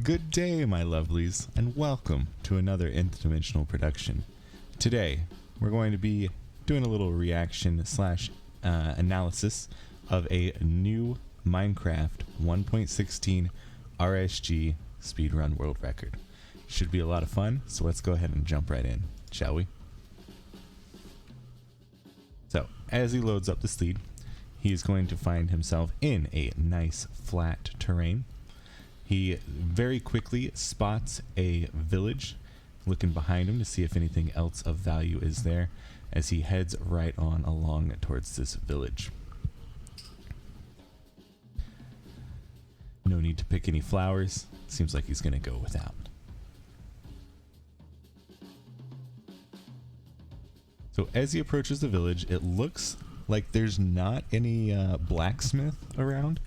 Good day, my lovelies, and welcome to another nth dimensional production. Today, we're going to be doing a little reaction slash analysis of a new Minecraft 1.16 RSG speedrun world record. Should be a lot of fun, so let's go ahead and jump right in, shall we? So, as he loads up the steed, he is going to find himself in a nice flat terrain. He very quickly spots a village, looking behind him to see if anything else of value is there, as he heads right on along towards this village. No need to pick any flowers. Seems like he's going to go without. So as he approaches the village, it looks like there's not any blacksmith around,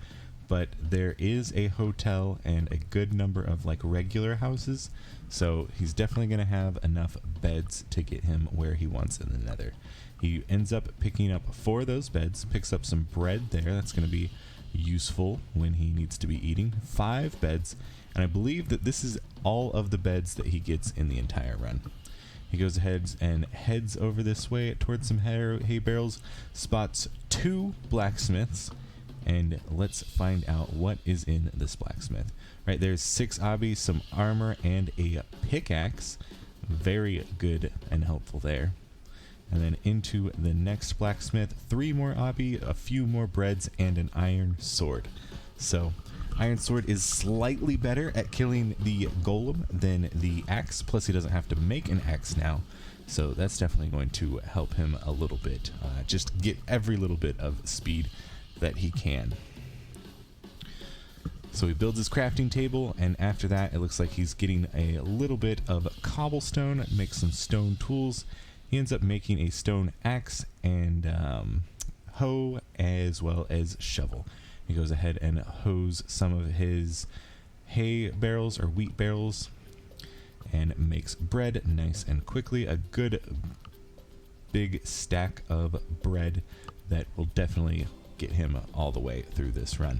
but there is a hotel and a good number of like regular houses, so he's definitely going to have enough beds to get him where he wants in the Nether. He ends up picking up 4 of those beds, picks up some bread there, that's going to be useful when he needs to be eating, 5 beds, and I believe that this is all of the beds that he gets in the entire run. He goes ahead and heads over this way towards some hay barrels, spots 2 blacksmiths, and let's find out what is in this blacksmith. Right, there's 6 obbies, some armor, and a pickaxe. Very good and helpful there. And then into the next blacksmith, 3 more obby, a few more breads, and an iron sword. So iron sword is slightly better at killing the golem than the axe, plus he doesn't have to make an axe now, so that's definitely going to help him a little bit, just get every little bit of speed that he can. So he builds his crafting table, and after that it looks like he's getting a little bit of cobblestone, makes some stone tools. He ends up making a stone axe and hoe as well as shovel. He goes ahead and hoes some of his hay barrels or wheat barrels and makes bread nice and quickly. A good big stack of bread that will definitely get him all the way through this run.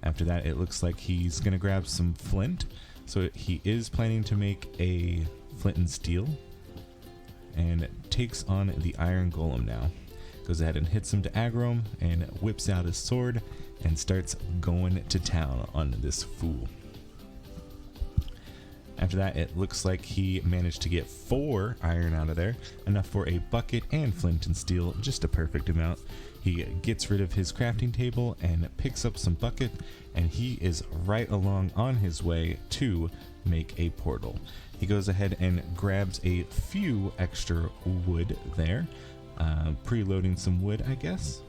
After that, it looks like he's going to grab some flint. So he is planning to make a flint and steel and takes on the iron golem now. Goes ahead and hits him to aggro him and whips out his sword and starts going to town on this fool. After that, it looks like he managed to get 4 iron out of there, enough for a bucket and flint and steel, just a perfect amount. He gets rid of his crafting table and picks up some bucket, and he is right along on his way to make a portal. He goes ahead and grabs a few extra wood there, preloading some wood, I guess.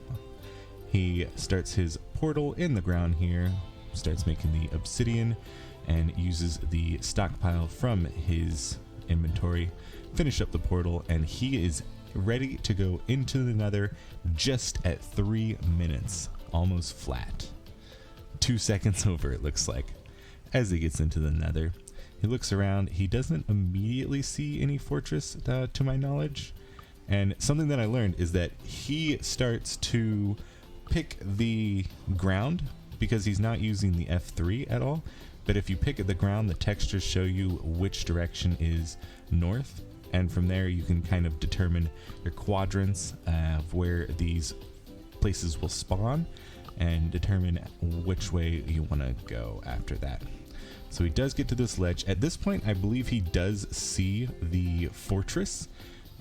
He starts his portal in the ground here, starts making the obsidian, and uses the stockpile from his inventory, finish up the portal, and he is ready to go into the Nether just at 3 minutes, almost flat. 2 seconds over, it looks like. As he gets into the Nether, he looks around. He doesn't immediately see any fortress, to my knowledge. And something that I learned is that he starts to pick the ground because he's not using the F3 at all. But if you pick at the ground, the textures show you which direction is north. And from there, you can kind of determine your quadrants of where these places will spawn and determine which way you want to go after that. So he does get to this ledge. At this point, I believe he does see the fortress,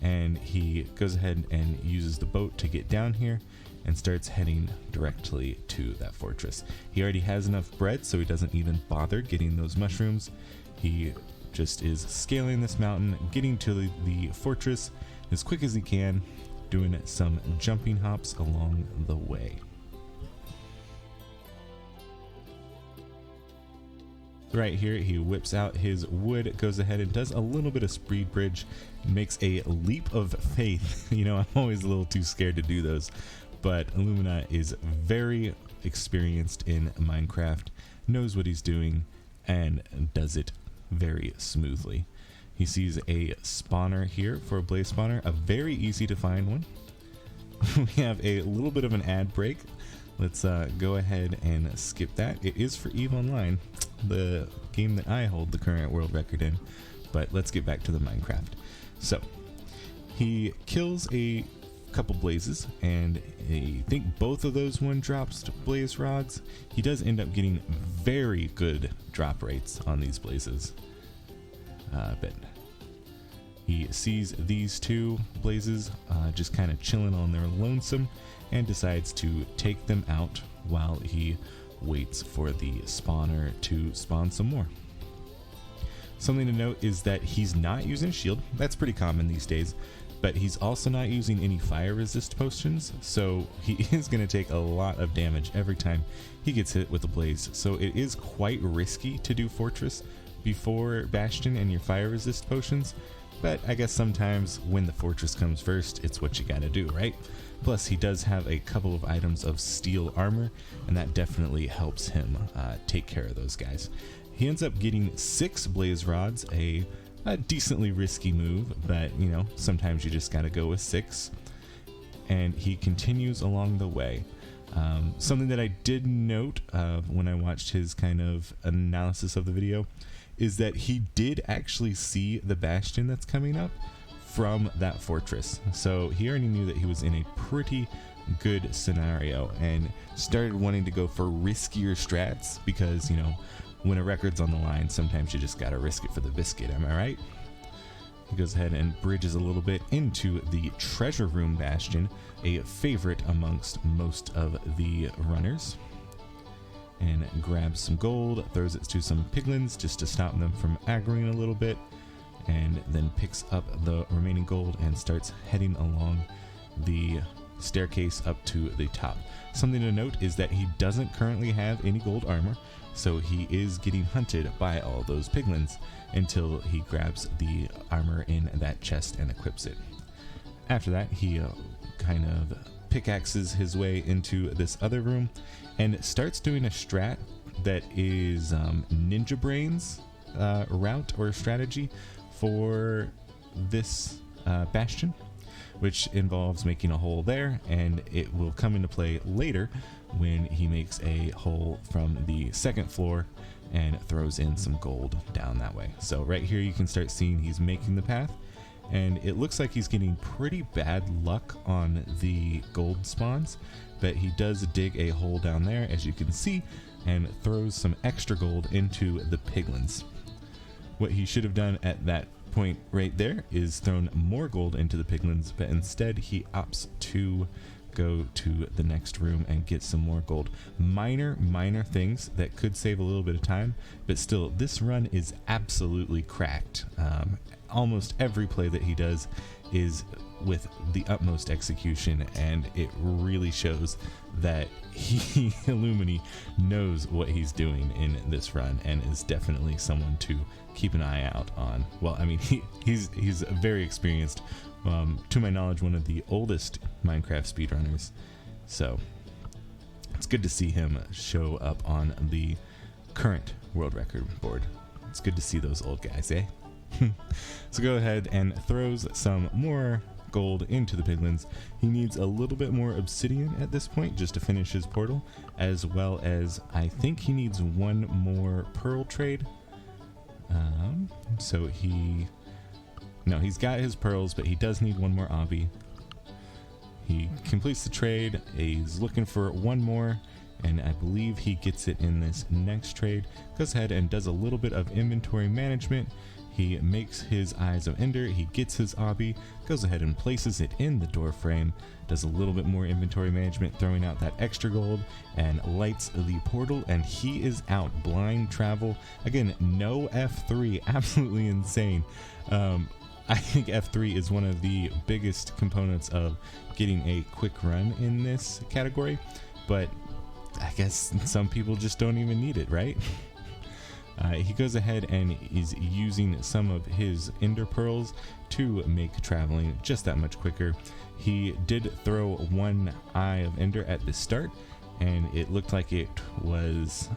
and he goes ahead and uses the boat to get down here and starts heading directly to that fortress. He already has enough bread, so he doesn't even bother getting those mushrooms. He just is scaling this mountain, getting to the fortress as quick as he can, doing some jumping hops along the way. Right here, he whips out his wood, goes ahead and does a little bit of speed bridge, makes a leap of faith. You know, I'm always a little too scared to do those, but Illumina is very experienced in Minecraft, knows what he's doing, and does it very smoothly. He sees a spawner here for a blaze spawner, a very easy to find one. We have a little bit of an ad break. Let's go ahead and skip that. It is for EVE Online. the game that I hold the current world record in. But let's get back to the Minecraft. So he kills a couple blazes, and I think both of those one drops blaze rods. He does end up getting very good drop rates on these blazes. But he sees these two blazes just kind of chilling on their lonesome and decides to take them out while he waits for the spawner to spawn some more. Something to note is that he's not using a shield. That's pretty common these days, but he's also not using any fire resist potions, so he is going to take a lot of damage every time he gets hit with a blaze. So it is quite risky to do Fortress before Bastion and your fire resist potions, but I guess sometimes when the Fortress comes first, it's what you gotta do, right? Plus he does have a couple of items of steel armor, and that definitely helps him take care of those guys. He ends up getting 6 blaze rods, a decently risky move, but you know, sometimes you just gotta go with 6. And he continues along the way. Something that I did note when I watched his kind of analysis of the video is that he did actually see the Bastion that's coming up from that fortress. So he already knew that he was in a pretty good scenario and started wanting to go for riskier strats because, you know, when a record's on the line, sometimes you just gotta risk it for the biscuit, am I right? He goes ahead and bridges a little bit into the treasure room Bastion, a favorite amongst most of the runners, and grabs some gold, throws it to some piglins just to stop them from aggroing a little bit, and then picks up the remaining gold and starts heading along the staircase up to the top. Something to note is that he doesn't currently have any gold armor, so he is getting hunted by all those piglins until he grabs the armor in that chest and equips it. After that, he kind of pickaxes his way into this other room and starts doing a strat that is Ninja Brains route or strategy for this Bastion, which involves making a hole there, and it will come into play later when he makes a hole from the second floor and throws in some gold down that way. So right here you can start seeing he's making the path, and it looks like he's getting pretty bad luck on the gold spawns, but he does dig a hole down there, as you can see, and throws some extra gold into the piglins. What he should have done at that point right there is thrown more gold into the piglins, but instead he opts to go to the next room and get some more gold. Minor things that could save a little bit of time, but still this run is absolutely cracked. Almost every play that he does is with the utmost execution, and it really shows that he Illumini knows what he's doing in this run and is definitely someone to keep an eye out on. Well, I mean, he's very experienced. To my knowledge, one of the oldest Minecraft speedrunners. So it's good to see him show up on the current world record board. It's good to see those old guys, eh? So go ahead and throws some more gold into the piglins. He needs a little bit more obsidian at this point just to finish his portal, as well as I think he needs one more pearl trade. So he's got his pearls, but he does need one more obby. He completes the trade. He's looking for one more, and I believe he gets it in this next trade. Goes ahead and does a little bit of inventory management. He makes his Eyes of Ender, he gets his obby, goes ahead and places it in the door frame, does a little bit more inventory management, throwing out that extra gold, and lights the portal, and he is out. Blind travel. Again, no F3, absolutely insane. I think F3 is one of the biggest components of getting a quick run in this category, but I guess some people just don't even need it, right? He goes ahead and is using some of his ender pearls to make traveling just that much quicker. He did throw one Eye of Ender at the start, and it looked like it was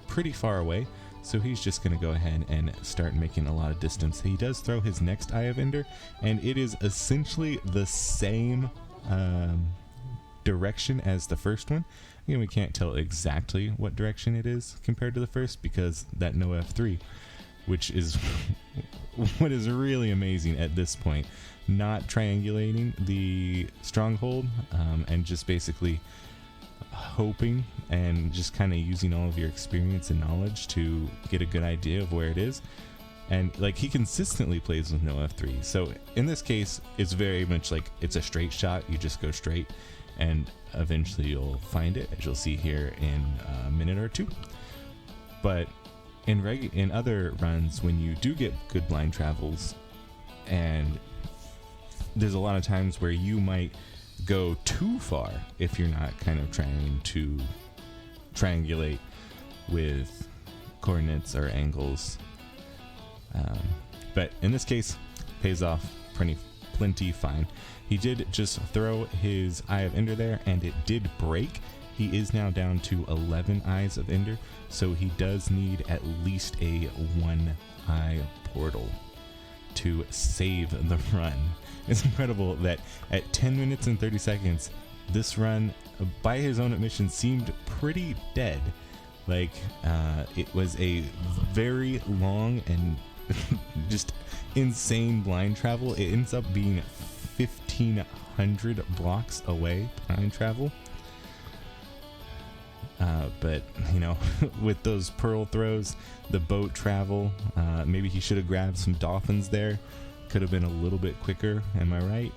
pretty far away, so he's just going to go ahead and start making a lot of distance. He does throw his next Eye of Ender, and it is essentially the same direction as the first one. Again, we can't tell exactly what direction it is compared to the first because that no F3, which is what is really amazing at this point, not triangulating the stronghold and just basically hoping and just kind of using all of your experience and knowledge to get a good idea of where it is. And like, he consistently plays with no F3, so in this case it's very much like it's a straight shot. You just go straight and eventually you'll find it, as you'll see here in a minute or two. But in other runs, when you do get good blind travels, and there's a lot of times where you might go too far if you're not kind of trying to triangulate with coordinates or angles. But in this case, pays off plenty fine. He did just throw his Eye of Ender there, and it did break. He is now down to 11 Eyes of Ender, so he does need at least a 1-eye portal to save the run. It's incredible that at 10 minutes and 30 seconds, this run, by his own admission, seemed pretty dead. Like, it was a very long and just insane blind travel. It ends up being 1,500 blocks away blind travel. But you know, with those pearl throws, the boat travel, maybe he should have grabbed some dolphins there. Could have been a little bit quicker, am I right?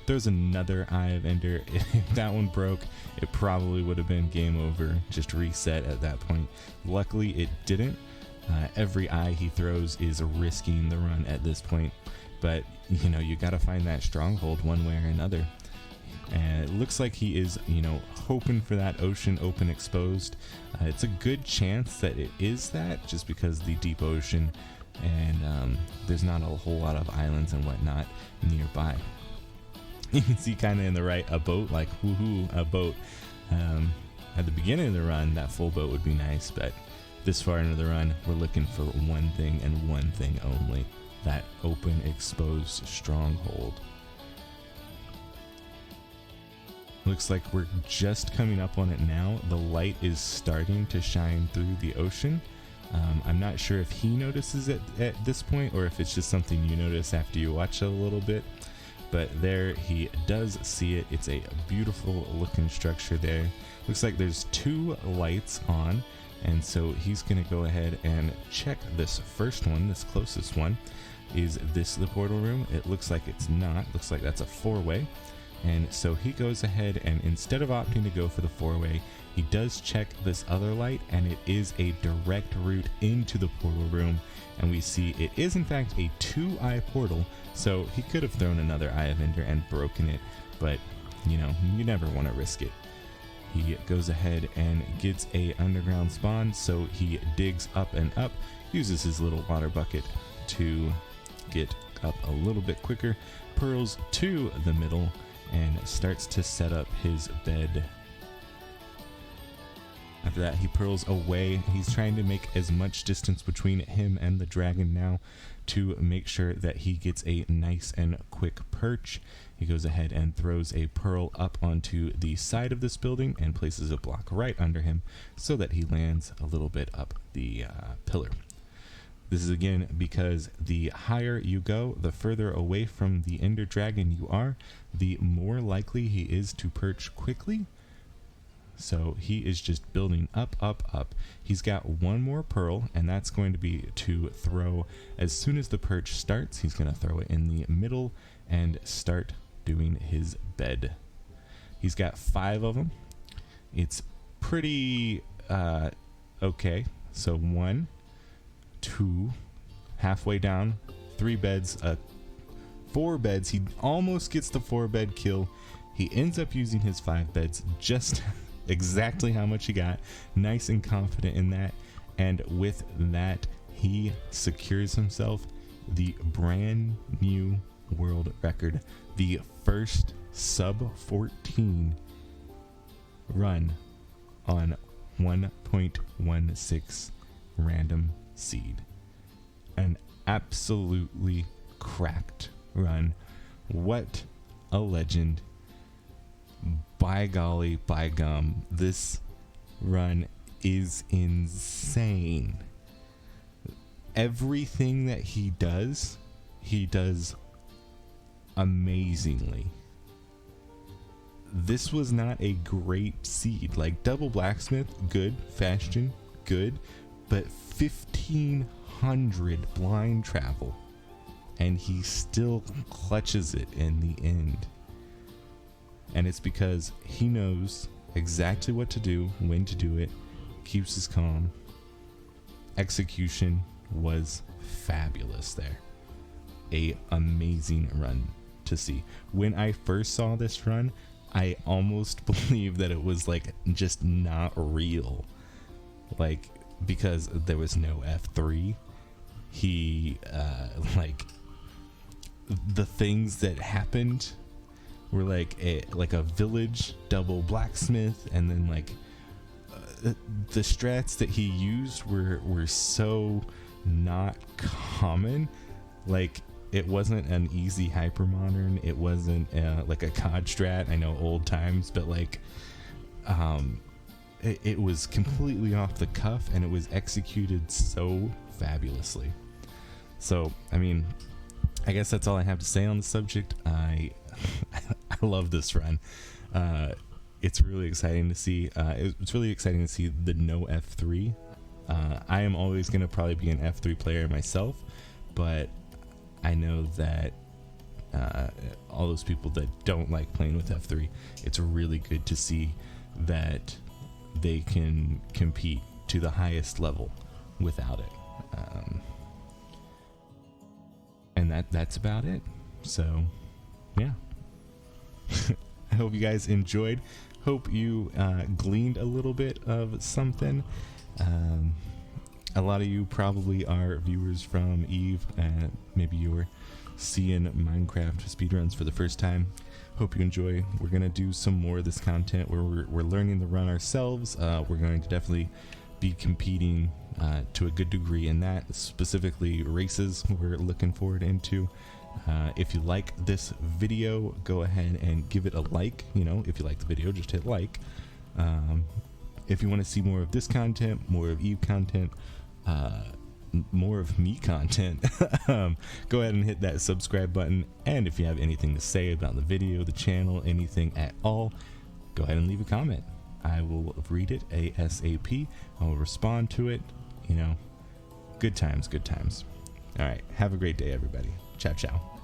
There's another Eye of Ender. If that one broke, it probably would have been game over, just reset at that point. Luckily it didn't. Every eye he throws is risking the run at this point, but you know, you got to find that stronghold one way or another. And it looks like he is, you know, hoping for that ocean open exposed. It's a good chance that it is that, just because the deep ocean, and there's not a whole lot of islands and whatnot nearby. You can see kind of in the right a boat, like woohoo, a boat. At the beginning of the run, that full boat would be nice, but this far into the run, we're looking for one thing and one thing only: that open exposed stronghold. Looks like we're just coming up on it now. The light is starting to shine through the ocean. I'm not sure if he notices it at this point, or if it's just something you notice after you watch it a little bit. But there he does see it. It's a beautiful looking structure there. Looks like there's 2 lights on, and so he's gonna go ahead and check this first one, this closest one. Is this the portal room? It looks like it's not. Looks like that's a 4-way. And so he goes ahead, and instead of opting to go for the 4-way, he does check this other light, and it is a direct route into the portal room. And we see it is in fact a 2-eye portal, so he could have thrown another Eye of Ender and broken it, but you know, you never want to risk it. He goes ahead and gets a underground spawn, so he digs up and up, uses his little water bucket to get up a little bit quicker, pearls to the middle, and starts to set up his bed. After that, he pearls away. He's trying to make as much distance between him and the dragon now to make sure that he gets a nice and quick perch. He goes ahead and throws a pearl up onto the side of this building and places a block right under him so that he lands a little bit up the pillar. This is again because the higher you go, the further away from the Ender Dragon you are, the more likely he is to perch quickly. So he is just building up, up, up. He's got one more pearl, and that's going to be to throw as soon as the perch starts. He's going to throw it in the middle and start doing his bed. He's got 5 of them. It's pretty okay. So 1, 2, halfway down, 3 beds, 4 beds. He almost gets the 4-bed kill. He ends up using his 5 beds just exactly how much he got. Nice and confident in that. And with that, he secures himself the brand new world record. The first sub 14 run on 1.16 random seed. An absolutely cracked run. What a legend. by golly, by gum, this run is insane. Everything that he does amazingly. This was not a great seed. Like, double blacksmith, good. Bastion, good. But 1500 blind travel, and he still clutches it in the end. And it's because he knows exactly what to do, when to do it, keeps his calm. Execution was fabulous there. A amazing run to see. When I first saw this run, I almost believed that it was like just not real. Like, because there was no F3. He like, the things that happened were like a village double blacksmith, and then like the strats that he used were so not common. Like, it wasn't an easy hyper modern, it wasn't like a COD strat. I know old times, but like it was completely off the cuff, and it was executed so fabulously. So I mean, I guess that's all I have to say on the subject. I love this run. It's really exciting to see. It's really exciting to see the no F3. I am always going to probably be an F3 player myself, but I know that all those people that don't like playing with F3, it's really good to see that they can compete to the highest level without it. And that's about it. So yeah. I hope you guys enjoyed. Hope you gleaned a little bit of something. A lot of you probably are viewers from Eve. Maybe you were seeing Minecraft speedruns for the first time. Hope you enjoy. We're going to do some more of this content where we're learning the run ourselves. We're going to definitely be competing to a good degree in that, specifically races we're looking forward into. If you like this video, go ahead and give it a like. You know, if you like the video, just hit like. If you want to see more of this content, more of Eve content, more of me content, go ahead and hit that subscribe button. And if you have anything to say about the video, the channel, anything at all, go ahead and leave a comment. I will read it ASAP. I will respond to it. You know, good times, good times. All right, have a great day, everybody. Ciao, ciao.